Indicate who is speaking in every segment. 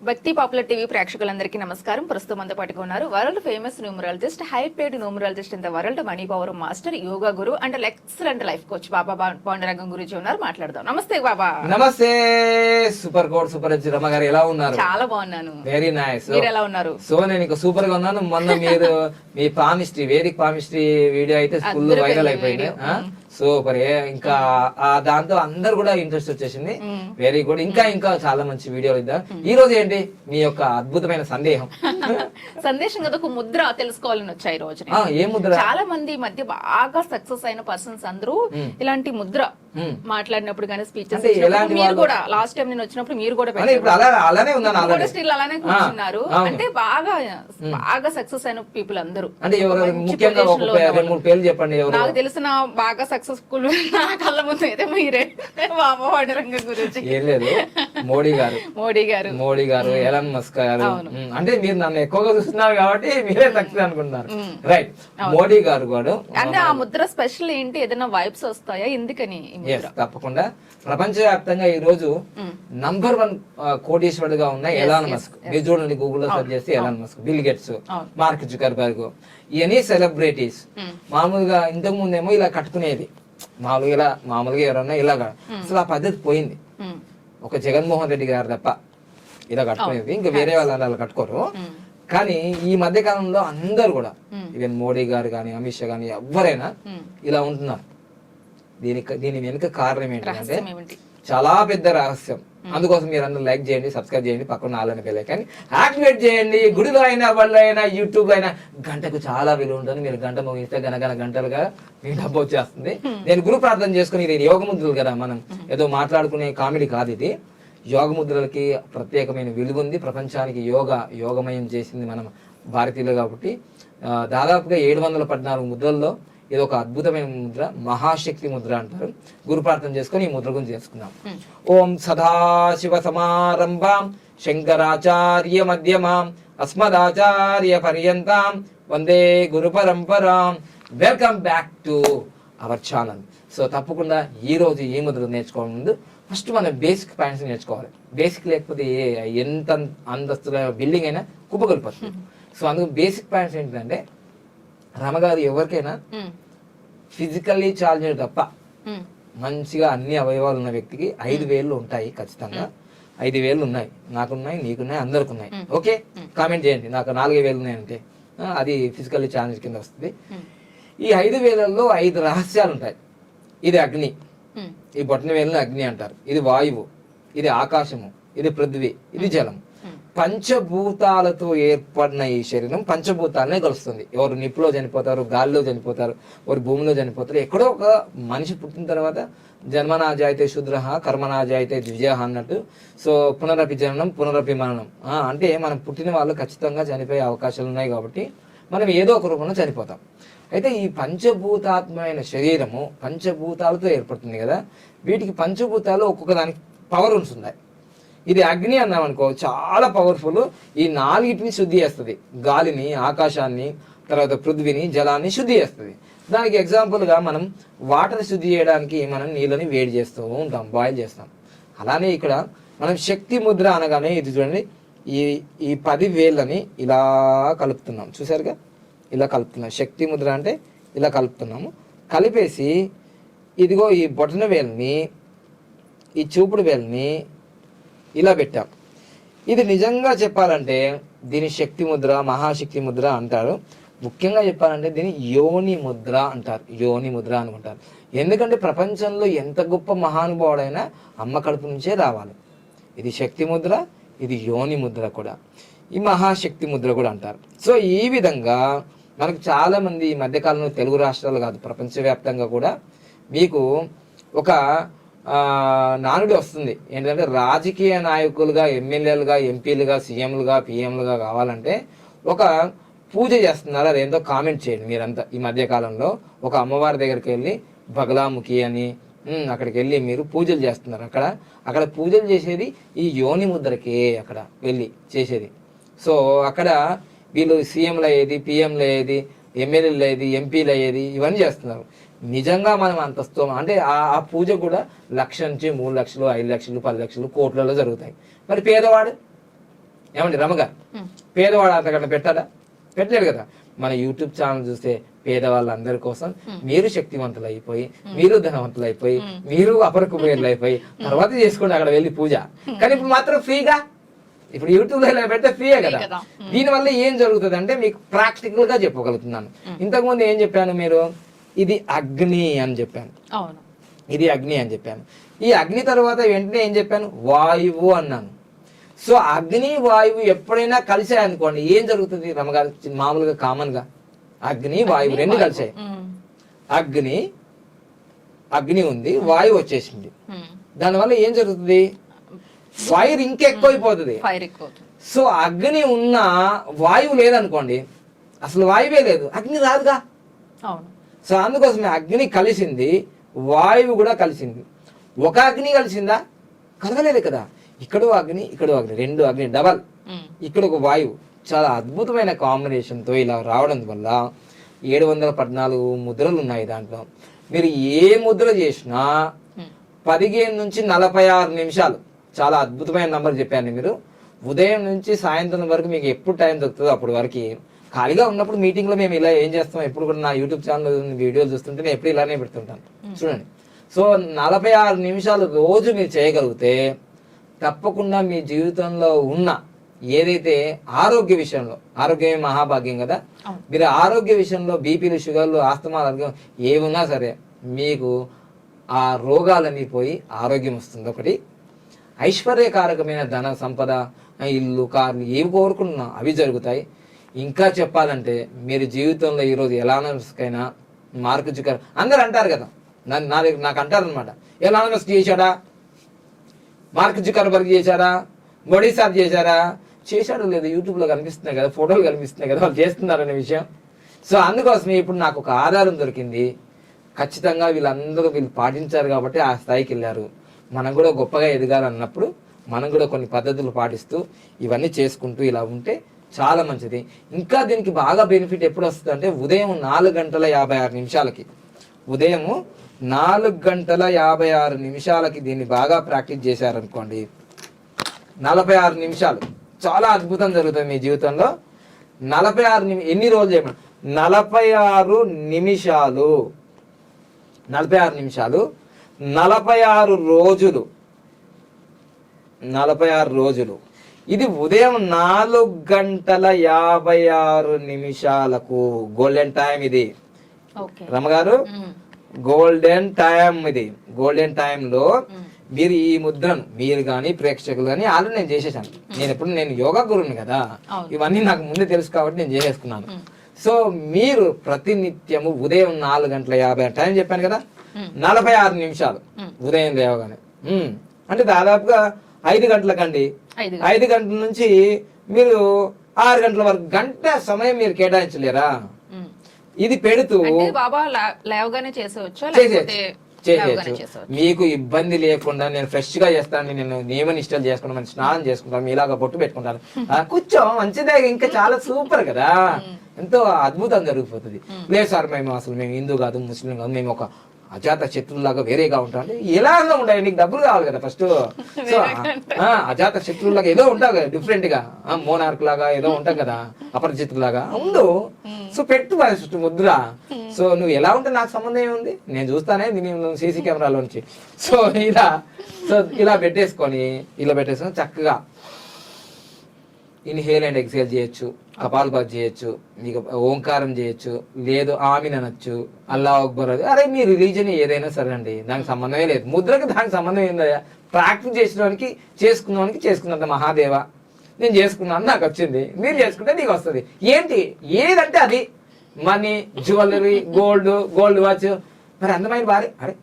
Speaker 1: భక్తి popular TV ప్రేక్షకులందరికీ నమస్కారం. ప్రస్తుతం మనతో పాటుగా ఉన్నారు world famous numerologist, high paid numerologist in the world, money power master, yoga guru and excellent life coach Baba Pandurangam గురించి ఉన్నారు. మాట్లాడదాం. నమస్తే బాబా.
Speaker 2: నమస్తే. సూపర్ కోడ్ సూపర్ రమ గారు ఎలా ఉన్నారు?
Speaker 1: చాలా బాగున్నాను.
Speaker 2: Very nice.
Speaker 1: మీరు ఎలా ఉన్నారు?
Speaker 2: సో నేను ఇంకా సూపర్ గా ఉన్నాను. మొన్న మీరు మీ పామిస్ట్రీ వేదిక్ పామిస్ట్రీ వీడియో అయితే ఫుల్ వైరల్ అయిపోయింది. సూపర్. ఇంకా దాంతో అందరు కూడా ఇంట్రెస్ట్ వచ్చేసింది. Very good. ఇంకా ఇంకా చాలా మంచి వీడియోలు ఇద్దాం. ఈ రోజు ఏంటి మీ యొక్క అద్భుతమైన సందేహం?
Speaker 1: సందేశం కదా, ఒక ముద్ర తెలుసుకోవాలని వచ్చాయి ఈ రోజు.
Speaker 2: ఏ ముద్ర?
Speaker 1: చాలా మంది ఈ మధ్య బాగా సక్సెస్ అయిన పర్సన్స్ అందరూ ఇలాంటి ముద్ర మాట్లాడినప్పుడు కానీ స్పీచెస్ మీరు కూడా లాస్ట్ టైం నేను వచ్చినప్పుడు మీరు కూడా
Speaker 2: అలానే ఉన్నాను,
Speaker 1: స్టిల్ అలానే కూర్చున్నారు. అంటే బాగా సక్సెస్ అయిన పీపుల్ అందరూ.
Speaker 2: అంటే ముఖ్యంగా చెప్పండి.
Speaker 1: నాకు తెలిసిన బాగా సక్సెస్ఫుల్ నా కళ్ళ ముందు అయితే మీరే బాబా పాండురంగం గురించి.
Speaker 2: ఏం లేదు, మోడీ గారు ఎలాన్ మస్క్ గారు. అంటే మీరు నన్ను ఎక్కువగా చూస్తున్నారు కాబట్టి మీరే సక్సెస్ అనుకుంటున్నారు. రైట్. మోడీ గారు కూడా
Speaker 1: అంటే ఆ ముద్ర స్పెషల్ ఏంటి? ఏదైనా వైబ్స్ వస్తాయా? ఎందుకని?
Speaker 2: తప్పకుండా. ప్రపంచవ్యాప్తంగా ఈ రోజు నంబర్ 1 కోటీశ్వరుడుగా ఉన్న ఎలాన్ మస్క్. మీరు చూడండి, గూగుల్లో సెర్చ్ చేస్తే Elon Musk, bill gates, mark Zuckerberg, ఇవన్నీ సెలబ్రిటీస్. మామూలుగా ఇంతకు ముందేమో ఇలా కట్టుకునేది, మామూలుగా ఎవరన్నా ఇలాగా. అసలు ఆ పద్ధతి పోయింది. ఒక జగన్మోహన్ రెడ్డి గారు తప్ప ఇలా కట్టుకునేది, ఇంకా వేరే వాళ్ళు అలా కట్టుకోరు. కానీ ఈ మధ్య కాలంలో అందరు కూడా, ఈవెన్ మోడీ గారు కానీ, అమిత్ షా కానీ, ఎవరైనా ఇలా ఉంటున్నారు. దీని వెనుక కారణం ఏంటంటే చాలా పెద్ద రహస్యం. అందుకోసం మీరు అందరూ లైక్ చేయండి, సబ్స్క్రైబ్ చేయండి, పక్కన ఆల్ అని బెల్ ఐకాన్ యాక్టివేట్ చేయండి. గుడిలో అయినా, బడిలో అయినా, యూట్యూబ్ అయినా గంటకు చాలా విలువ ఉంటుంది. మీరు గంట ముగిస్తే గంటలుగా మీకు డబ్బు వచ్చేస్తుంది. నేను గురు ప్రార్థన చేసుకుని, ఇది యోగ ముద్రలు కదా, మనం ఏదో మాట్లాడుకునే కామెడీ కాదు ఇది. యోగ ముద్రలకి ప్రత్యేకమైన విలువ ఉంది. ప్రపంచానికి యోగమయం చేసింది మనం భారతీయులు కాబట్టి. దాదాపుగా 714 ముద్రల్లో ఇది ఒక అద్భుతమైన ముద్ర, మహాశక్తి ముద్ర అంటారు. గురు ప్రార్థన చేసుకుని ఈ ముద్ర గురించి చేసుకుందాం. ఓం సదాశివ సమారంభాం శంకరాచార్య మధ్యమాం అస్మదాచార్య పర్యంతాం వందే గురు పరంపరాం. Welcome back to our channel. So తప్పకుండా ఈ రోజు ఈ ముద్ర నేర్చుకోవడం ముందు ఫస్ట్ మనం బేసిక్ పాయింట్స్ నేర్చుకోవాలి. బేసిక్ లేకపోతే ఎంత అంతస్తుగా బిల్డింగ్ అయినా కుప్పగొలిపోతుంది. సో అందుకు బేసిక్ పాయింట్స్ ఏంటంటే, రమగారు ఎవరికైనా ఫిజికల్లీ ఛాలెంజ్ తప్ప మంచిగా అన్ని అవయవాలు ఉన్న వ్యక్తికి 5 వేళ్ళు ఉంటాయి ఖచ్చితంగా. 5 వేళ్ళు ఉన్నాయి, నాకున్నాయి, నీకున్నాయి, అందరికి ఉన్నాయి. ఓకే, కామెంట్ చేయండి. నాకు 4 వేలు ఉన్నాయంటే అది ఫిజికల్లీ ఛాలెంజ్ కింద వస్తుంది. ఈ 5 వేలల్లో 5 రహస్యాలు ఉంటాయి. ఇది అగ్ని, ఈ బొట్టన వేలుని అగ్ని అంటారు. ఇది వాయువు, ఇది ఆకాశము, ఇది పృథ్వీ, ఇది జలం. పంచభూతాలతో ఏర్పడిన ఈ శరీరం పంచభూతాలనే కలుస్తుంది. ఎవరు నిప్పులో చనిపోతారు, గాలిలో చనిపోతారు, ఎవరు భూమిలో చనిపోతారు. ఎక్కడో ఒక మనిషి పుట్టిన తర్వాత జన్మనా జాయితే శూద్ర కర్మనా జాయితే ద్విజ అన్నట్టు. సో పునరపి జననం పునరపి మరణం. అంటే మనం పుట్టిన వాళ్ళు ఖచ్చితంగా చనిపోయే అవకాశాలు ఉన్నాయి కాబట్టి మనం ఏదో ఒక రూపంలో చనిపోతాం. అయితే ఈ పంచభూతాత్మైన శరీరము పంచభూతాలతో ఏర్పడుతుంది కదా. వీటికి పంచభూతాలు ఒక్కొక్క దానికి పవర్ ఉంటుంది. ఇది అగ్ని అన్నాం అనుకో, చాలా పవర్ఫుల్. ఈ 4టిని శుద్ధి చేస్తుంది. గాలిని, ఆకాశాన్ని, తర్వాత పృథ్వీని, జలాన్ని శుద్ధి చేస్తుంది. దానికి ఎగ్జాంపుల్గా మనం వాటర్ శుద్ధి చేయడానికి మనం నీళ్ళని వేడి చేస్తూ ఉంటాం, బాయిల్ చేస్తాం. అలానే ఇక్కడ మనం శక్తి ముద్ర అనగానే ఇది చూడండి, ఈ 10 వేళ్ళని ఇలా కలుపుతున్నాం. చూసారుగా, ఇలా కలుపుతున్నాం. శక్తి ముద్ర అంటే ఇలా కలుపుతున్నాము. కలిపేసి ఇదిగో ఈ బొటన వేలుని, ఈ చూపుడు వేలుని ఇలా పెట్టాం. ఇది నిజంగా చెప్పాలంటే దీని శక్తి ముద్ర, మహాశక్తి ముద్ర అంటారు. ముఖ్యంగా చెప్పాలంటే దీన్ని యోని ముద్ర అంటారు. యోని ముద్ర అనుకుంటారు. ఎందుకంటే ప్రపంచంలో ఎంత గొప్ప మహానుభావుడైనా అమ్మ కడుపు నుంచే రావాలి. ఇది శక్తి ముద్ర, ఇది యోని ముద్ర కూడా, ఈ మహాశక్తి ముద్ర కూడా అంటారు. సో ఈ విధంగా మనకు చాలా మంది ఈ మధ్యకాలంలో తెలుగు రాష్ట్రాలు కాదు, ప్రపంచవ్యాప్తంగా కూడా మీకు ఒక నానుడి వస్తుంది. ఏంటంటే రాజకీయ నాయకులుగా, ఎమ్మెల్యేలుగా, ఎంపీలుగా, సీఎంలుగా, పిఎంలుగా కావాలంటే ఒక పూజ చేస్తున్నారు. అదేంతో కామెంట్ చేయండి మీరంతా. ఈ మధ్యకాలంలో ఒక అమ్మవారి దగ్గరికి వెళ్ళి బగలాముఖి అని అక్కడికి వెళ్ళి మీరు పూజలు చేస్తున్నారు. అక్కడ పూజలు చేసేది ఈ యోని ముద్రకే అక్కడ వెళ్ళి చేసేది. సో అక్కడ వీళ్ళు సీఎంలు అయ్యేది, పిఎంలు అయ్యేది, ఎమ్మెల్యేలు అయ్యేది, ఎంపీలు అయ్యేది, ఇవన్నీ చేస్తున్నారు. నిజంగా మనం అంత అంటే ఆ పూజ కూడా 1 లక్ష నుంచి 3 లక్షలు, 5 లక్షలు, 10 లక్షలు, కోట్లలో జరుగుతాయి. మరి పేదవాడు ఏమండి రమగారు పేదవాడు అంతకన్నా పెట్టాడా? పెట్టలేడు కదా. మన యూట్యూబ్ ఛానల్ చూస్తే పేదవాళ్ళందరి కోసం మీరు శక్తివంతులు అయిపోయి, మీరు ధనవంతులు అయిపోయి, మీరు అపరకుబేర్లు అయిపోయి తర్వాత చేసుకోండి అక్కడ వెళ్ళి పూజ. కానీ ఇప్పుడు మాత్రం ఫ్రీగా, ఇప్పుడు యూట్యూబ్ లో ఇలా పెడితే ఫ్రీయే కదా. దీనివల్ల ఏం జరుగుతుంది అంటే మీకు ప్రాక్టికల్ గా చెప్పగలుగుతున్నాను. ఇంతకుముందు ఏం చెప్పాను, మీరు ఇది అగ్ని అని చెప్పాను, ఇది అగ్ని అని చెప్పాను. ఈ అగ్ని తర్వాత వెంటనే ఏం చెప్పాను, వాయువు అన్నాను. సో అగ్ని వాయువు ఎప్పుడైనా కలిసాయనుకోండి ఏం జరుగుతుంది రమగారు? మామూలుగా కామన్ గా అగ్ని వాయువు రెండు కలిసాయి. అగ్ని ఉంది, వాయువు వచ్చేసింది. దానివల్ల ఏం జరుగుతుంది, ఫైర్ ఇంకెక్కువైపోతుంది. సో అగ్ని ఉన్న వాయువు లేదనుకోండి, అసలు వాయువే లేదు, అగ్ని రాదుగా. సో అందుకోసమే అగ్ని కలిసింది, వాయువు కూడా కలిసింది. ఒక అగ్ని కలిసిందా? కలగలేదు కదా. ఇక్కడో అగ్ని, ఇక్కడో అగ్ని, రెండు అగ్ని డబల్, ఇక్కడ ఒక వాయువు. చాలా అద్భుతమైన కాంబినేషన్ తో ఇలా రావడం వల్ల 714 ముద్రలు ఉన్నాయి దాంట్లో. మీరు ఏ ముద్ర చేసినా 15 నుంచి 46 నిమిషాలు, చాలా అద్భుతమైన నంబర్ చెప్పాను. మీరు ఉదయం నుంచి సాయంత్రం వరకు మీకు ఎప్పుడు టైం దొరుకుతుందో అప్పటి వరకు ఖాళీగా ఉన్నప్పుడు మీటింగ్ లో మేము ఇలా ఏం చేస్తాం, ఎప్పుడు కూడా నా యూట్యూబ్ ఛానల్ వీడియోలు చూస్తుంటే నేను ఎప్పుడు ఇలానే పెడుతుంటాను చూడండి. సో 46 నిమిషాలు రోజు మీరు చేయగలిగితే తప్పకుండా మీ జీవితంలో ఉన్న ఏదైతే ఆరోగ్య విషయంలో, ఆరోగ్యమే మహాభాగ్యం కదా, మీరు ఆరోగ్య విషయంలో బీపీలు, షుగర్లు, ఆస్తమాలు ఏమున్నా సరే మీకు ఆ రోగాలన్నీ పోయి ఆరోగ్యం వస్తుంది. ఒకటి ఐశ్వర్యకారకమైన ధన సంపద, ఇల్లు, కార్లు ఏవి కోరుకున్నా అవి జరుగుతాయి. ఇంకా చెప్పాలంటే మీరు జీవితంలో ఈరోజు ఎలానైనా మార్క్ జుకర్ అందరు అంటారు కదా, నాకు అంటారు అనమాట, ఎలానమస్ చేశాడా, మార్క్ జుకర్బర్గ్ చేశారా, మోడీ సార్ చేశారా? చేశాడు లేదు, యూట్యూబ్ లో కనిపిస్తున్నాయి కదా, ఫోటోలు కనిపిస్తున్నాయి కదా, వాళ్ళు చేస్తున్నారనే విషయం. సో అందుకోసమే ఇప్పుడు నాకు ఒక ఆధారం దొరికింది. ఖచ్చితంగా వీళ్ళు పాటించారు కాబట్టి ఆ స్థాయికి వెళ్ళారు. మనం కూడా గొప్పగా ఎదగాలన్నప్పుడు మనం కూడా కొన్ని పద్ధతులు పాటిస్తూ ఇవన్నీ చేసుకుంటూ ఇలా ఉంటే చాలా మంచిది. ఇంకా దీనికి బాగా బెనిఫిట్ ఎప్పుడు వస్తుంది అంటే ఉదయం 4:56 ఉదయం 4:56 దీన్ని బాగా ప్రాక్టీస్ చేశారనుకోండి, 46 నిమిషాలు చాలా అద్భుతం జరుగుతుంది మీ జీవితంలో. 46 ఎన్ని రోజులు చేయమని, 46 నిమిషాలు, 46 రోజులు, 46 రోజులు. ఇది ఉదయం 4:56 గోల్డెన్ టైం ఇది రమగారు, గోల్డెన్ టైం ఇది. గోల్డెన్ టైం లో మీరు ఈ ముద్రను, మీరు కానీ ప్రేక్షకులు కానీ ఆల్రెడీ నేను చేసేసాను. నేను యోగా గురువుని కదా, ఇవన్నీ నాకు ముందే తెలుసు కాబట్టి నేను చేసేసుకున్నాను. సో మీరు ప్రతినిత్యము ఉదయం 4:50 టైం చెప్పాను కదా, 46 నిమిషాలు ఉదయం లేవగానే, అంటే దాదాపుగా 5 గంటలకండి, 5 గంటల నుంచి మీరు 6 గంటల వరకు గంట సమయం మీరు కేటాయించలేరా? ఇది పెడుతూ చేసేయచ్చు. మీకు ఇబ్బంది లేకుండా నేను ఫ్రెష్ గా చేస్తాను, నేను నియమ నిష్టలు చేసుకుంటాను, స్నానం చేసుకుంటాను, ఇలాగ బొట్టు పెట్టుకుంటాను, కూర్చో మంచిదే, ఇంకా చాలా సూపర్ కదా, ఎంతో అద్భుతం జరిగిపోతుంది. లేదు సార్ మేము హిందూ కాదు, ముస్లిం కాదు, మేము ఒక అజాత శత్రువులాగా వేరేగా ఉంటాం అంటే ఎలా ఉంటాయి, నీకు డబ్బులు కావాలి కదా ఫస్ట్. సో అజాత శత్రువులాగా ఏదో ఉంటావు కదా, డిఫరెంట్ గా మోనార్క్ లాగా ఏదో ఉంటాం కదా, అపరిచితులాగా ఉండు. సో పెట్టు ఫస్ట్ ముద్ర. సో నువ్వు ఎలా ఉంటే నాకు సంబంధం ఏముంది, నేను చూస్తానే సీసీ కెమెరాలోంచి. సో ఇలా పెట్టేసుకొని చక్కగా ఇన్హేల్ అండ్ ఎక్సేల్ చేయొచ్చు, కపాలభాతి చేయొచ్చు, మీకు ఓంకారం చేయొచ్చు, లేదు ఆమీన్ అనొచ్చు, అల్లాహ్ అక్బర్. అరే మీ రిలీజన్ ఏదైనా సరే అండి, దానికి సంబంధమే లేదు. ముద్రకి దానికి సంబంధం ఏందయ్యా, ప్రాక్టీస్ చేసుకున్నంత మహాదేవ, నేను చేసుకున్నాను నాకు వచ్చింది, మీరు చేసుకుంటే నీకు వస్తుంది. ఏంటి ఏదంటే అది మనీ, జ్యువెలరీ, గోల్డ్ వాచ్, మరి అందమైన భార్య. అరే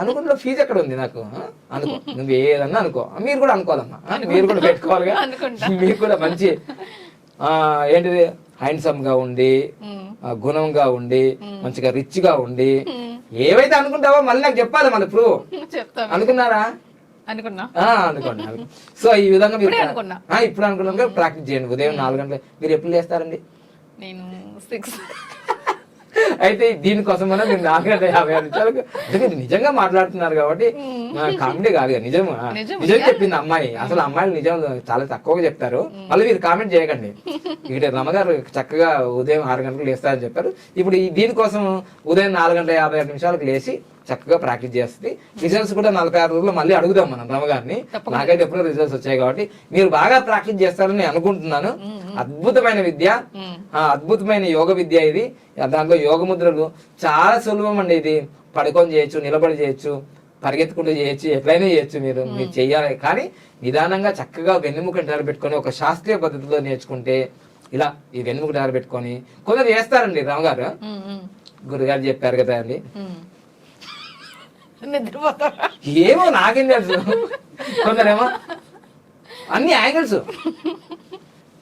Speaker 2: అనుకున్న ఫీజు ఎక్కడ ఉంది నాకు, అనుకో, నువ్వు ఏదన్నా అనుకో, మీరు కూడా అనుకోవాలమ్మా, మీరు కూడా పెట్టుకోవాలిగా, మీరు కూడా మంచి ఏంటిది హ్యాండ్సమ్ గా ఉండి, గుణంగా ఉండి, మంచిగా రిచ్ గా ఉండి, ఏవైతే అనుకుంటావో మళ్ళీ నాకు చెప్పాలి, మన ప్రూవ్. అనుకున్నారా? అనుకోండి. సో ఈ విధంగా మీరు ఇప్పుడు అనుకున్నాక ప్రాక్టీస్ చేయండి. ఉదయం 4 గంటలు. మీరు ఎప్పుడు లేస్తారండి?
Speaker 1: నేను 6
Speaker 2: అయితే దీనికోసం మనం మీరు 450 నిమిషాలకు అంటే మీరు నిజంగా మాట్లాడుతున్నారు కాబట్టి కామెడీ కాదు కదా, నిజం నిజం చెప్పింది అమ్మాయి. అసలు అమ్మాయిలు నిజం చాలా తక్కువగా చెప్తారు. మళ్ళీ మీరు కామెంట్ చేయకండి. ఇక్కడ రమగారు చక్కగా ఉదయం 6 గంటలకు లేస్తారని చెప్పారు. ఇప్పుడు దీనికోసం ఉదయం 4:56 నిమిషాలకు లేచి చక్కగా ప్రాక్టీస్ చేస్తుంది. రిజల్ట్స్ కూడా 46 రోజుల్లో మళ్ళీ అడుగుదాం మనం రమగారిని. నాకైతే ఎప్పుడో రిజల్ట్స్ వచ్చాయి కాబట్టి మీరు బాగా ప్రాక్టీస్ చేస్తారని అనుకుంటున్నాను. అద్భుతమైన విద్య, అద్భుతమైన యోగ విద్య ఇది. దాంట్లో యోగ ముద్రలు చాలా సులభం అండి. ఇది పడుకొని చేయొచ్చు, నిలబడి చేయొచ్చు, పరిగెత్తుకుంటూ చేయొచ్చు, ఎట్లయినా చేయొచ్చు. మీరు చెయ్యాలి కానీ నిదానంగా చక్కగా వెన్నెముక నిలబెట్టుకొని ఒక శాస్త్రీయ పద్ధతిలో నేర్చుకుంటే ఇలా ఈ వెన్నెముక నిలబెట్టుకొని కొందరు చేస్తారండి. రమగారు గురుగారు చెప్పారు కదా అండి, ఏమో నాకేం తెలుసు. కొందరేమో అన్ని యాంగిల్స్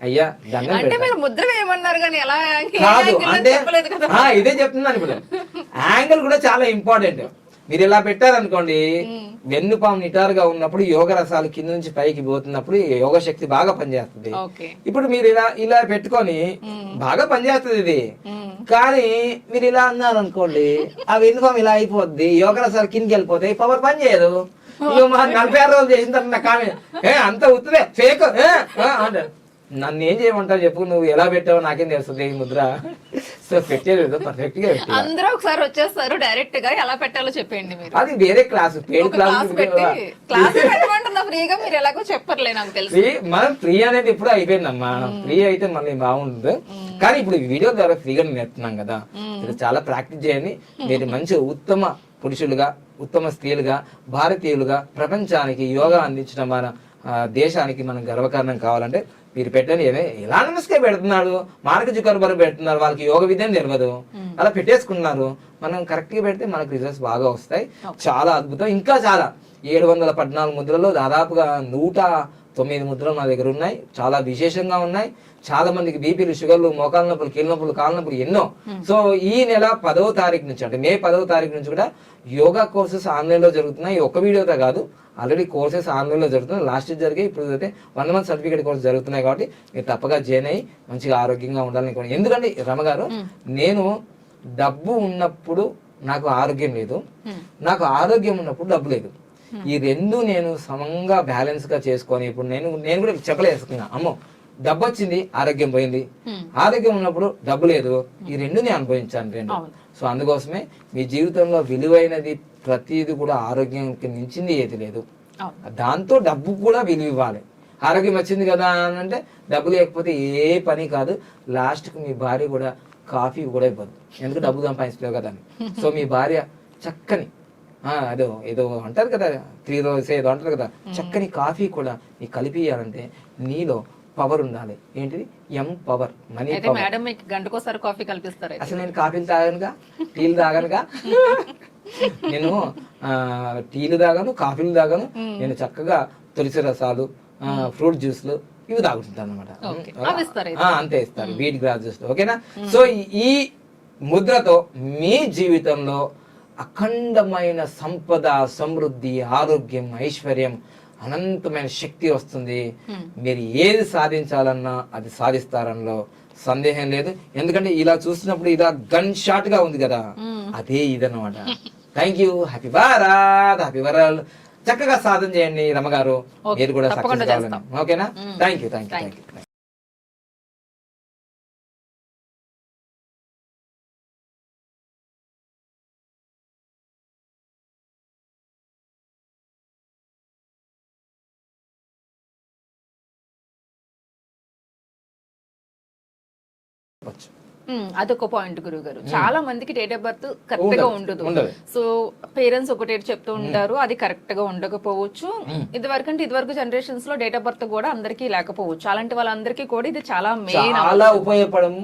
Speaker 2: అయ్యా దండం
Speaker 1: అంటే మీరు ముద్ర వేయమన్నారు కానీ ఎలా
Speaker 2: కాదు అంటే
Speaker 1: చెప్పలేదు కదా.
Speaker 2: ఇదే చెప్తున్నాను. ఇప్పుడు యాంగిల్ కూడా చాలా ఇంపార్టెంట్. మీరు ఇలా పెట్టారనుకోండి, వెన్నుపాము నిటారుగా ఉన్నప్పుడు యోగ రసాలు కింద నుంచి పైకి పోతున్నప్పుడు యోగ శక్తి బాగా పనిచేస్తుంది. ఇప్పుడు మీరు ఇలా ఇలా పెట్టుకొని బాగా పనిచేస్తుంది ఇది. కానీ మీరు ఇలా అన్నారు అనుకోండి, ఆ వెన్నుపాము ఇలా అయిపోద్ది, యోగ రసాలు కిందకి వెళ్ళిపోతాయి, పవర్ పని చేయదు. 46 రోజులు చేసిన తర్వాత కామె అంత ఉత్తరే ఫేక్ అంటారు. నన్ను ఏం చేయమంటావు చెప్పు, నువ్వు ఎలా పెట్టావో నాకేం తెలుస్తుంది ఈ ముద్ర. సో పెట్టేది పర్ఫెక్ట్ గా పెట్టి
Speaker 1: అందరూ ఒకసారి వచ్చేస్తారు డైరెక్ట్ గా ఎలా పెట్టాలో చెప్పండి మీరు.
Speaker 2: అది వేరే క్లాస్, పెయిడ్ క్లాస్
Speaker 1: పెట్టమంటున్నా ఫ్రీగా. మీరు ఎలాగో చెప్పర్లే నాకు తెలుసు.
Speaker 2: మనం ఫ్రీ అనేది ఇప్పుడు అయిపోయిందమ్మా. ఫ్రీ అయితే మళ్ళీ బాగుంటుంది. కానీ ఇప్పుడు వీడియో ద్వారా ఫ్రీగా నేర్పుతున్నాం కదా, మీరు చాలా ప్రాక్టీస్ చేయండి. మీరు మంచి ఉత్తమ పురుషులుగా, ఉత్తమ స్త్రీలుగా, భారతీయులుగా ప్రపంచానికి యోగా అందించడం మన దేశానికి మనం గర్వకారణం కావాలంటే మీరు పెట్టని ఎలా నమస్కారం పెడుతున్నాడు, మార్క్ జుకర్బర్గ్ పెడుతున్నారు, వాళ్ళకి యోగ విద్య తెలియదు, అలా పెట్టేసుకున్నారు. మనం కరెక్ట్ గా పెడితే మనకు రిజల్ట్స్ బాగా వస్తాయి. చాలా అద్భుతం. ఇంకా చాలా 714 ముద్రలో దాదాపుగా 109 ముద్రలు నా దగ్గర ఉన్నాయి. చాలా విశేషంగా ఉన్నాయి. చాలా మందికి బీపీలు, షుగర్లు, మోకాల నొప్పులు, కీళ్ళ నొప్పులు, కాళ్ళ నొప్పులు ఎన్నో. సో ఈ నెల 10వ తారీఖు నుంచి అంటే మే 10వ తారీఖు నుంచి కూడా యోగా కోర్సెస్ ఆన్లైన్ లో జరుగుతున్నాయి. ఒక్క వీడియోతో కాదు, ఆల్రెడీ కోర్సెస్ ఆన్లైన్ లో జరుగుతున్నాయి. లాస్ట్ జరిగి ఇప్పుడు అయితే 1 మంత్ సర్టిఫికేట్ కోర్స్ జరుగుతున్నాయి. కాబట్టి మీరు తప్పగా జాయిన్ అయ్యి మంచిగా ఆరోగ్యంగా ఉండాలని కోరు. ఎందుకంటే రమగారు, నేను డబ్బు ఉన్నప్పుడు నాకు ఆరోగ్యం లేదు, నాకు ఆరోగ్యం ఉన్నప్పుడు డబ్బు లేదు. ఈ రెండు నేను సమంగా బ్యాలెన్స్ గా చేసుకొని ఇప్పుడు నేను కూడా చెప్పలేసుకున్నా, అమ్మో డబ్బు వచ్చింది ఆరోగ్యం పోయింది, ఆరోగ్యం ఉన్నప్పుడు డబ్బు లేదు, ఈ రెండు నేను అనుభవించాను రెండు. సో అందుకోసమే మీ జీవితంలో విలువైనది ప్రతిది కూడా ఆరోగ్యానికి మించింది ఏది లేదు. దాంతో డబ్బు కూడా విలువ ఇవ్వాలి. ఆరోగ్యం వచ్చింది కదా అని అంటే డబ్బు లేకపోతే ఏ పని కాదు. లాస్ట్ కు మీ భార్య కూడా కాఫీ కూడా ఇవ్వదు, ఎందుకు డబ్బు సంపాదించలేవు కదా అని. సో మీ భార్య చక్కని ఏదో అంటారు కదా, 3 రోజు ఏదో అంటారు కదా, చక్కని కాఫీ కూడా నీకు కలిపి ఇవ్వాలంటే నీలో పవర్ ఉండాలి. ఏంటిది? Power, money power.
Speaker 1: మేడం మీకు గంటకోసారి కాఫీ కల్పిస్తారు.
Speaker 2: అసలు నేను కాఫీలు తాగానుగా, టీలు తాగానుగా. నేను టీలు తాగాను, కాఫీలు తాగాను. నేను చక్కగా తులసి రసాలు, ఫ్రూట్ జ్యూస్లు ఇవి తాగుతుంటాను అనమాట. అంతే ఇస్తారు, వీట్ గ్రాస్ జ్యూస్. ఓకేనా? సో ఈ ముద్రతో మీ జీవితంలో అఖండమైన సంపద, సమృద్ధి, ఆరోగ్యం, ఐశ్వర్యం, అనంతమైన శక్తి వస్తుంది. మీరు ఏది సాధించాలన్నా అది సాధిస్తారనలో సందేహం లేదు. ఎందుకంటే ఇలా చూసినప్పుడు ఇలా గన్ షాట్ గా ఉంది కదా, అదే ఇదన్నమాట. Thank you. Happy Bharat, happy world. చక్కగా సాధన చేయండి రమగారు, మీరు కూడా సక్సెస్ కావాలని. ఓకేనా? Thank you, thank you, thank you.
Speaker 1: అదొక పాయింట్ గురువు గారు. చాలా మందికి డేట్ ఆఫ్ బర్త్ కరెక్ట్ గా ఉండదు. సో పేరెంట్స్ ఒకటే చెప్తూ ఉంటారు, అది కరెక్ట్ గా ఉండకపోవచ్చు. ఇదివరకు జనరేషన్స్ లో డేట్ ఆఫ్ బర్త్ కూడా అందరికీ లేకపోవచ్చు. అలాంటి వాళ్ళందరికీ కూడా ఇది చాలా మెయిన్,
Speaker 2: చాలా ఉపయోగపడము.